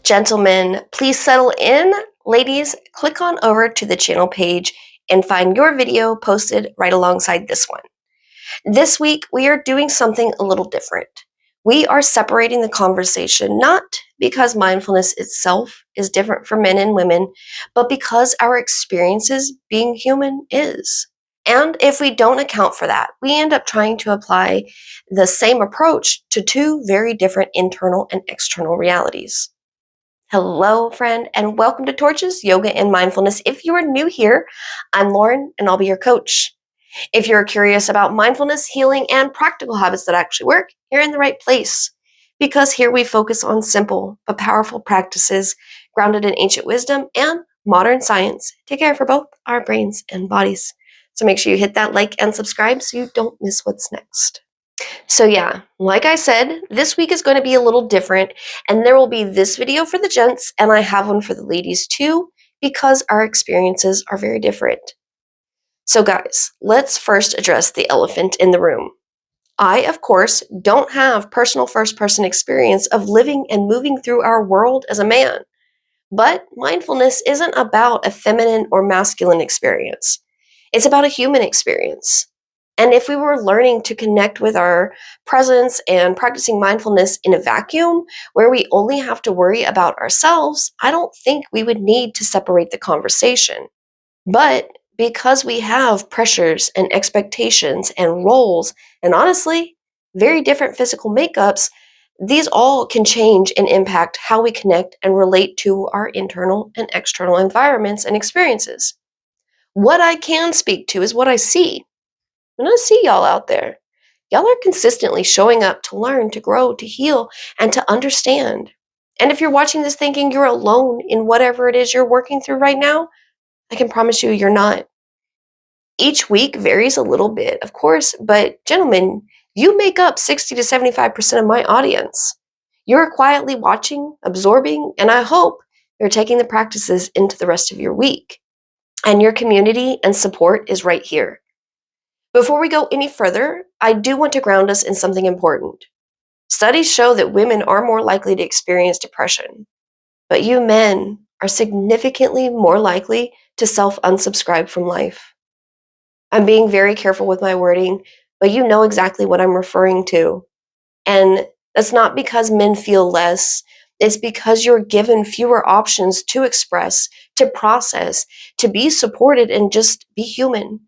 Gentlemen, please settle in. Ladies, click on over to the channel page and find your video posted right alongside this one. This week, we are doing something a little different. We are separating the conversation not because mindfulness itself is different for men and women, but because our experiences being human is. And if we don't account for that, we end up trying to apply the same approach to two very different internal and external realities. Hello, friend, and welcome to Torches, Yoga, and Mindfulness. If you are new here, I'm Lauren, and I'll be your coach. If you're curious about mindfulness, healing, and practical habits that actually work, you're in the right place. Because here we focus on simple but powerful practices grounded in ancient wisdom and modern science to care for both our brains and bodies. So make sure you hit that like and subscribe so you don't miss what's next. So yeah, like I said, this week is going to be a little different, and there will be this video for the gents, and I have one for the ladies too, because our experiences are very different. So guys, let's first address the elephant in the room. I, of course, don't have personal first-person experience of living and moving through our world as a man, but mindfulness isn't about a feminine or masculine experience. It's about a human experience. And if we were learning to connect with our presence and practicing mindfulness in a vacuum where we only have to worry about ourselves, I don't think we would need to separate the conversation. But because we have pressures and expectations and roles, and honestly, very different physical makeups, these all can change and impact how we connect and relate to our internal and external environments and experiences. What I can speak to is what I see. And I see y'all out there. Y'all are consistently showing up to learn, to grow, to heal, and to understand. And if you're watching this thinking you're alone in whatever it is you're working through right now, I can promise you you're not. Each week varies a little bit, of course, but gentlemen, you make up 60 to 75% of my audience. You're quietly watching, absorbing, and I hope you're taking the practices into the rest of your week. And your community and support is right here. Before we go any further, I do want to ground us in something important. Studies show that women are more likely to experience depression, but you men are significantly more likely to self-unsubscribe from life. I'm being very careful with my wording, but you know exactly what I'm referring to. And that's not because men feel less, it's because you're given fewer options to express, to process, to be supported, and just be human.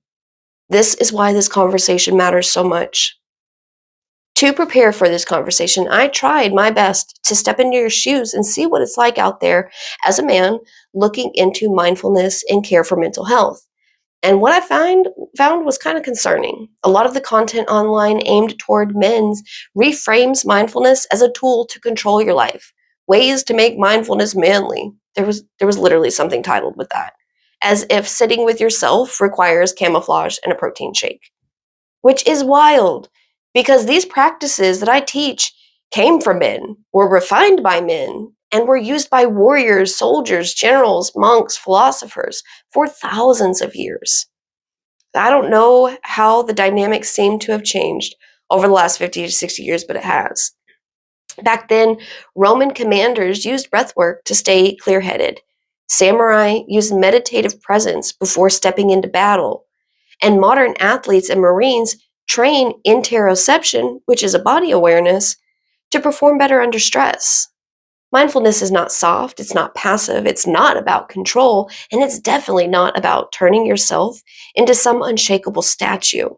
This is why this conversation matters so much. To prepare for this conversation, I tried my best to step into your shoes and see what it's like out there as a man looking into mindfulness and care for mental health. And what I found was kind of concerning. A lot of the content online aimed toward men reframes mindfulness as a tool to control your life. Ways to make mindfulness manly. There was literally something titled with that. As if sitting with yourself requires camouflage and a protein shake. Which is wild, because these practices that I teach came from men, were refined by men, and were used by warriors, soldiers, generals, monks, philosophers for thousands of years. I don't know how the dynamics seem to have changed over the last 50 to 60 years, but it has. Back then, Roman commanders used breathwork to stay clear-headed. Samurai used meditative presence before stepping into battle. And modern athletes and Marines train interoception, which is a body awareness, to perform better under stress. Mindfulness is not soft, it's not passive, it's not about control, and it's definitely not about turning yourself into some unshakable statue.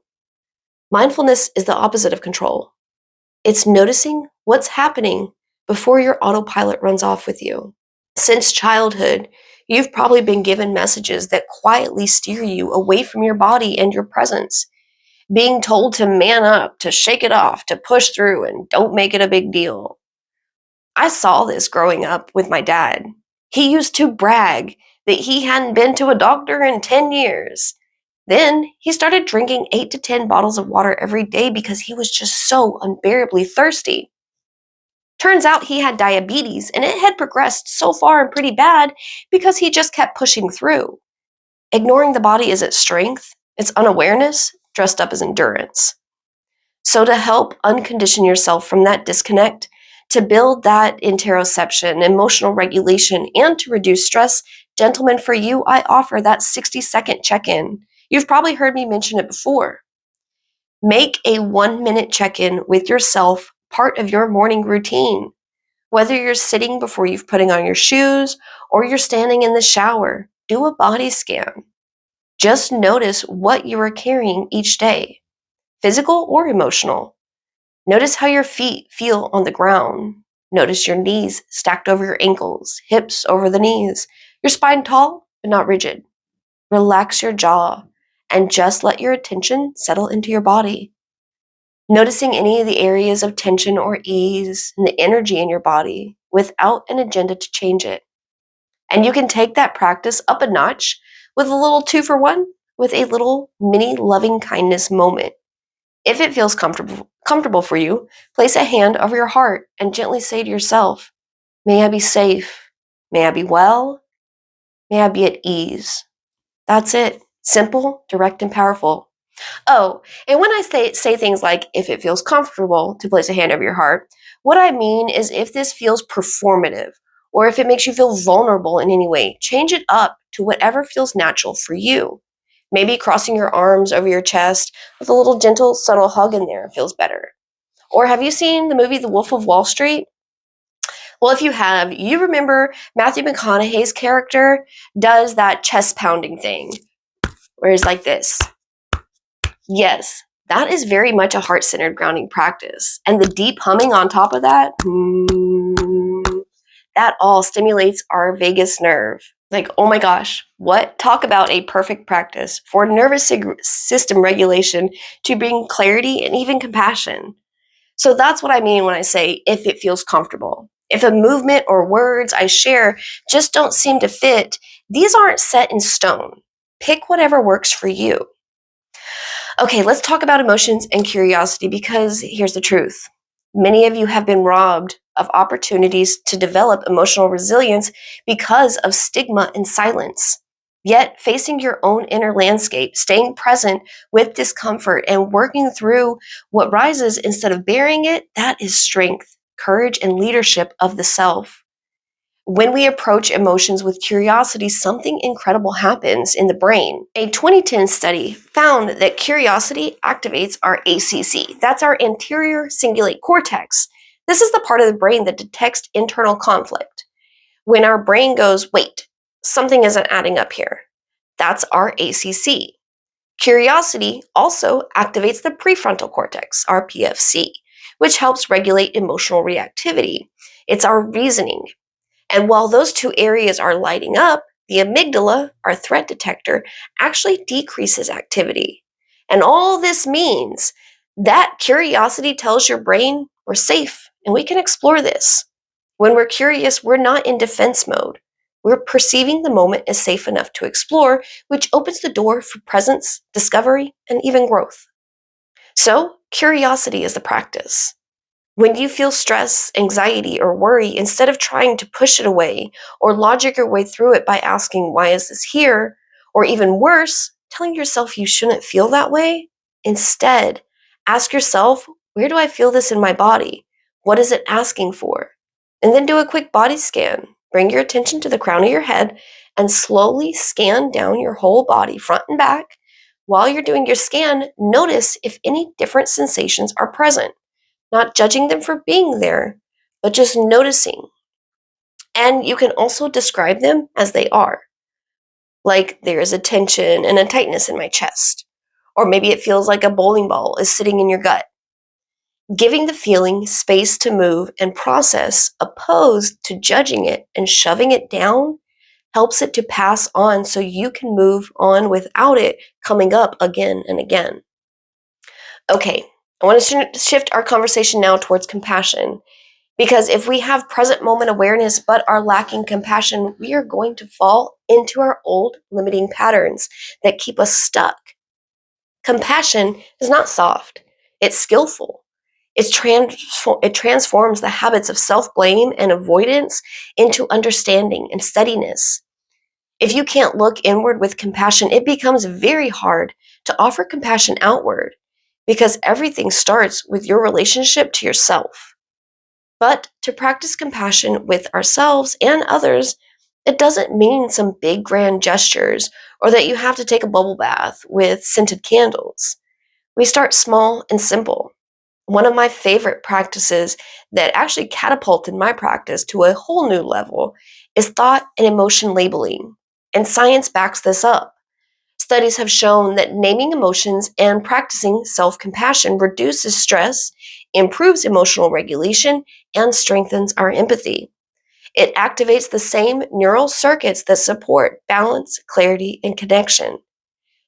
Mindfulness is the opposite of control. It's noticing what's happening before your autopilot runs off with you. Since childhood, you've probably been given messages that quietly steer you away from your body and your presence. Being told to man up, to shake it off, to push through, and don't make it a big deal. I saw this growing up with my dad. He used to brag that he hadn't been to a doctor in 10 years. Then he started drinking 8 to 10 bottles of water every day because he was just so unbearably thirsty. Turns out he had diabetes, and it had progressed so far and pretty bad because he just kept pushing through. Ignoring the body is its strength, its unawareness, dressed up as endurance. So to help uncondition yourself from that disconnect, To build that interoception, emotional regulation, and to reduce stress, gentlemen, for you, I offer that 60-second check-in. You've probably heard me mention it before. Make a 1-minute check-in with yourself part of your morning routine. Whether you're sitting before you've putting on your shoes or you're standing in the shower, do a body scan. Just notice what you are carrying each day, physical or emotional. Notice how your feet feel on the ground. Notice your knees stacked over your ankles, hips over the knees, your spine tall but not rigid. Relax your jaw and just let your attention settle into your body. Noticing any of the areas of tension or ease and the energy in your body without an agenda to change it. And you can take that practice up a notch with a little 2-for-1, with a little mini loving kindness moment. If it feels comfortable for you, place a hand over your heart and gently say to yourself, "May I be safe. May I be well. May I be at ease." That's it. Simple, direct, and powerful. Oh, and when I say things like, if it feels comfortable to place a hand over your heart, what I mean is if this feels performative or if it makes you feel vulnerable in any way, change it up to whatever feels natural for you. Maybe crossing your arms over your chest with a little gentle, subtle hug in there feels better. Or have you seen the movie The Wolf of Wall Street? Well, if you have, you remember Matthew McConaughey's character does that chest pounding thing, where he's like this. Yes, that is very much a heart-centered grounding practice. And the deep humming on top of that, that all stimulates our vagus nerve. Like, oh my gosh, what? Talk about a perfect practice for nervous system regulation to bring clarity and even compassion. So that's what I mean when I say if it feels comfortable. If a movement or words I share just don't seem to fit, these aren't set in stone. Pick whatever works for you. Okay, let's talk about emotions and curiosity, because here's the truth. Many of you have been robbed of opportunities to develop emotional resilience because of stigma and silence. Yet, facing your own inner landscape, staying present with discomfort, and working through what rises instead of burying it, that is strength, courage, and leadership of the self. When we approach emotions with curiosity, something incredible happens in the brain. A 2010 study found that curiosity activates our ACC. That's our anterior cingulate cortex. This is the part of the brain that detects internal conflict. When our brain goes, wait, something isn't adding up here, that's our ACC. Curiosity also activates the prefrontal cortex, our PFC, which helps regulate emotional reactivity. It's our reasoning. And while those two areas are lighting up, the amygdala, our threat detector, actually decreases activity. And all this means that curiosity tells your brain we're safe and we can explore this. When we're curious, we're not in defense mode. We're perceiving the moment as safe enough to explore, which opens the door for presence, discovery, and even growth. So, curiosity is the practice. When you feel stress, anxiety, or worry, instead of trying to push it away or logic your way through it by asking, why is this here? Or even worse, telling yourself you shouldn't feel that way, instead, ask yourself, where do I feel this in my body? What is it asking for? And then do a quick body scan. Bring your attention to the crown of your head and slowly scan down your whole body, front and back. While you're doing your scan, notice if any different sensations are present. Not judging them for being there, but just noticing. And you can also describe them as they are. Like there is a tension and a tightness in my chest. Or maybe it feels like a bowling ball is sitting in your gut. Giving the feeling space to move and process, opposed to judging it and shoving it down, helps it to pass on so you can move on without it coming up again and again. Okay, I want to shift our conversation now towards compassion. Because if we have present moment awareness but are lacking compassion, we are going to fall into our old limiting patterns that keep us stuck. Compassion is not soft, it's skillful. It transforms the habits of self-blame and avoidance into understanding and steadiness. If you can't look inward with compassion, it becomes very hard to offer compassion outward, because everything starts with your relationship to yourself. But to practice compassion with ourselves and others, it doesn't mean some big grand gestures or that you have to take a bubble bath with scented candles. We start small and simple. One of my favorite practices that actually catapulted my practice to a whole new level is thought and emotion labeling. And science backs this up. Studies have shown that naming emotions and practicing self compassion reduces stress, improves emotional regulation, and strengthens our empathy. It activates the same neural circuits that support balance, clarity, and connection.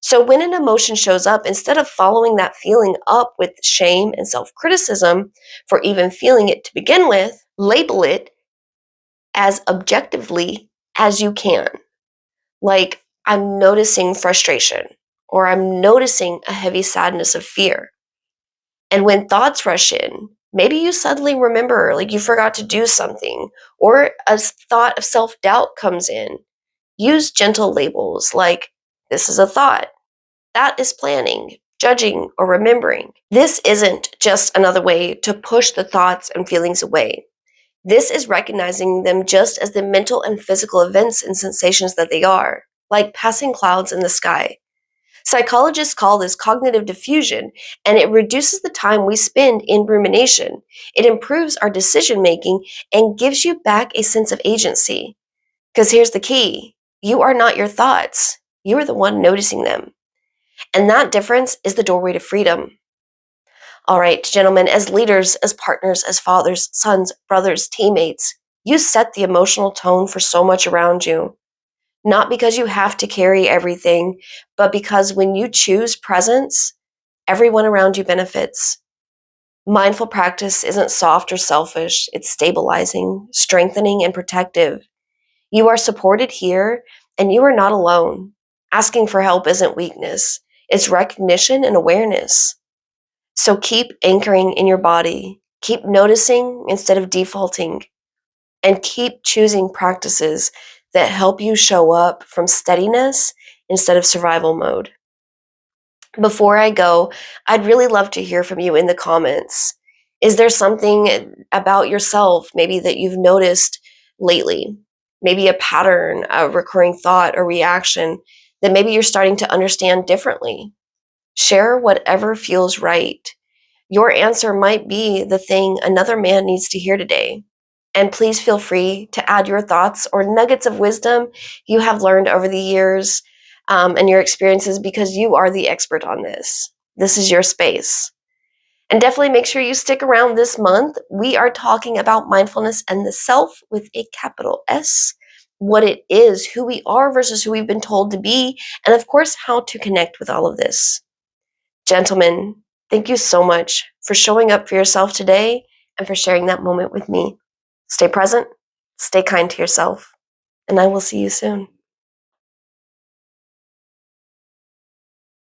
So when an emotion shows up, instead of following that feeling up with shame and self criticism for even feeling it to begin with, label it as objectively as you can. Like, I'm noticing frustration, or I'm noticing a heavy sadness of fear. And when thoughts rush in, maybe you suddenly remember, like you forgot to do something, or a thought of self doubt comes in. Use gentle labels like, this is a thought, that is planning, judging, or remembering. This isn't just another way to push the thoughts and feelings away. This is recognizing them just as the mental and physical events and sensations that they are, like passing clouds in the sky. Psychologists call this cognitive diffusion, and it reduces the time we spend in rumination. It improves our decision making and gives you back a sense of agency. Because here's the key: you are not your thoughts, you are the one noticing them. And that difference is the doorway to freedom. All right, gentlemen, as leaders, as partners, as fathers, sons, brothers, teammates, you set the emotional tone for so much around you. Not because you have to carry everything, but because when you choose presence, everyone around you benefits. Mindful practice isn't soft or selfish, it's stabilizing, strengthening, and protective. You are supported here, and you are not alone. Asking for help isn't weakness, it's recognition and awareness. So keep anchoring in your body, keep noticing instead of defaulting, and keep choosing practices that help you show up from steadiness instead of survival mode. Before I go, I'd really love to hear from you in the comments. Is there something about yourself maybe that you've noticed lately? Maybe a pattern, a recurring thought or reaction that maybe you're starting to understand differently? Share whatever feels right. Your answer might be the thing another man needs to hear today. And please feel free to add your thoughts or nuggets of wisdom you have learned over the years and your experiences, because you are the expert on this. This is your space. And definitely make sure you stick around this month. We are talking about mindfulness and the self with a capital S, what it is, who we are versus who we've been told to be, and of course, how to connect with all of this. Gentlemen, thank you so much for showing up for yourself today and for sharing that moment with me. Stay present, stay kind to yourself, and I will see you soon.